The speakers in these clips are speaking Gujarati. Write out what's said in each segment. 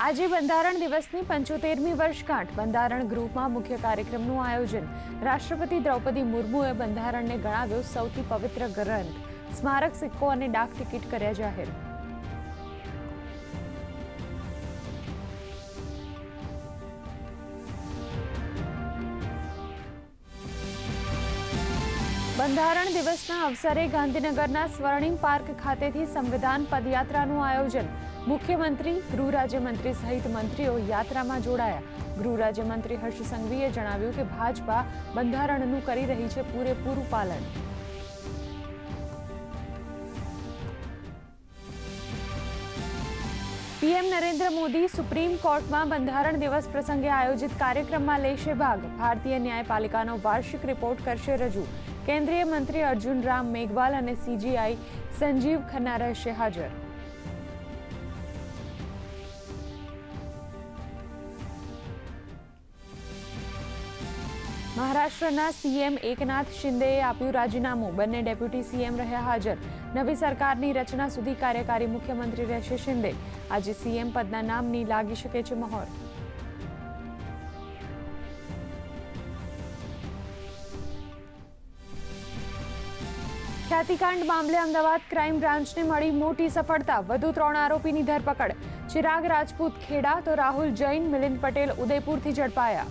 આજે બંધારણ દિવસની 75મી વર્ષગાંઠ બંધારણ ગૃહમાં મુખ્ય કાર્યક્રમનું આયોજન. રાષ્ટ્રપતિ દ્રૌપદી મુર્મુએ બંધારણને ગણાવ્યો સૌથી પવિત્ર ગ્રંથ. સ્મારક સિક્કો અને ડાક ટિકિટ કર્યા જાહેર. બંધારણ દિવસના અવસરે ગાંધીનગરના સ્વર્ણિમ પાર્ક ખાતેથી સંવિધાન પદયાત્રાનું આયોજન. મુખ્યમંત્રી, ગૃહ રાજ્યમંત્રી સહિત મંત્રીઓ યાત્રામાં જોડાયા. ગૃહ રાજ્યમંત્રી હર્ષ સંઘવીએ જણાવ્યું કે ભાજપા બંધારણનું કરી રહી છે પૂરેપૂરું પાલન. પીએમ નરેન્દ્ર મોદી સુપ્રીમ કોર્ટમાં બંધારણ દિવસ પ્રસંગે આયોજિત કાર્યક્રમમાં લેશે ભાગ. ભારતીય ન્યાયપાલિકાનો વાર્ષિક રિપોર્ટ કરશે રજૂ. કેન્દ્રીય મંત્રી અર્જુન રામ મેઘવાલ અને સીજીઆઈ સંજીવ ખન્ના રહેશે હાજર. મહારાષ્ટ્રના સીએમ એકનાથ શિંદેએ આપ્યું રાજીનામું. બંને ડેપ્યુટી સીએમ રહ્યા હાજર. નવી સરકારની રચના સુધી કાર્યકારી મુખ્યમંત્રી રહેશે શિંદે. આજે સીએમ પદના નામની લાગી શકે છે મહોર. ખ્યાતિકાંડ મામલે અમદાવાદ ક્રાઇમ બ્રાન્ચને મળી મોટી સફળતા. વધુ 3 આરોપીની ધરપકડ. ચિરાગ રાજપૂત ખેડા તો રાહુલ જૈન, મિલિંદ પટેલ ઉદયપુરથી ઝડપાયા.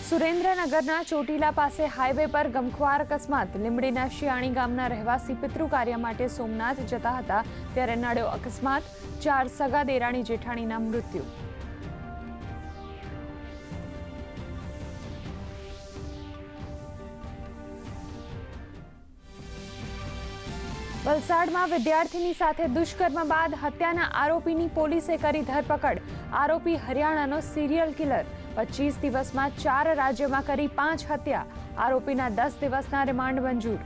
સુરેન્દ્રનગરના ચોટીલા પાસે હાઈવે પર ગમખ્વાર અકસ્માત. લીંબડીના શિયાણી ગામના રહેવાસી પિતૃ કાર્ય માટે સોમનાથ જતા હતા ત્યારે નડ્યો અકસ્માત. 4 સગા દેરાણી જેઠાણીના મૃત્યુ. વલસાડમાં વિદ્યાર્થીની સાથે દુષ્કર્મ બાદ હત્યાના આરોપીની પોલીસે કરી ધરપકડ. આરોપી હરિયાણાનો સિરિયલ કિલર. 25 દિવસમાં 4 રાજ્યોમાં કરી 5 હત્યા. આરોપીના 10 દિવસના રિમાન્ડ મંજૂર.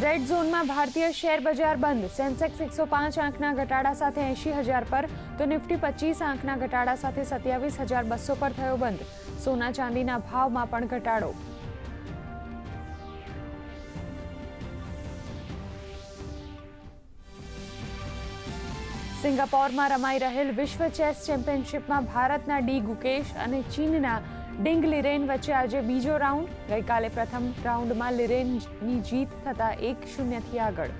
રેડ ઝોનમાં ભારતીય શેર બજાર બંધ. સેન્સેક્સ 105 આંકના ઘટાડા સાથે 80,000 પર તો નિફ્ટી 25 આંકના ઘટાડા સાથે 27,200 પર થયો બંધ. સોના ચાંદીના ભાવમાં પણ ઘટાડો. સિંગાપોરમાં રમાઈ રહેલ વિશ્વ ચેસ ચેમ્પિયનશિપમાં ભારતના ડી ગુકેશ અને ચીનના ડિંગ લિરેન વચ્ચે આજે બીજો રાઉન્ડ. ગઈકાલે પ્રથમ રાઉન્ડમાં લિરેનની જીત થતાં 1-0 થી આગળ.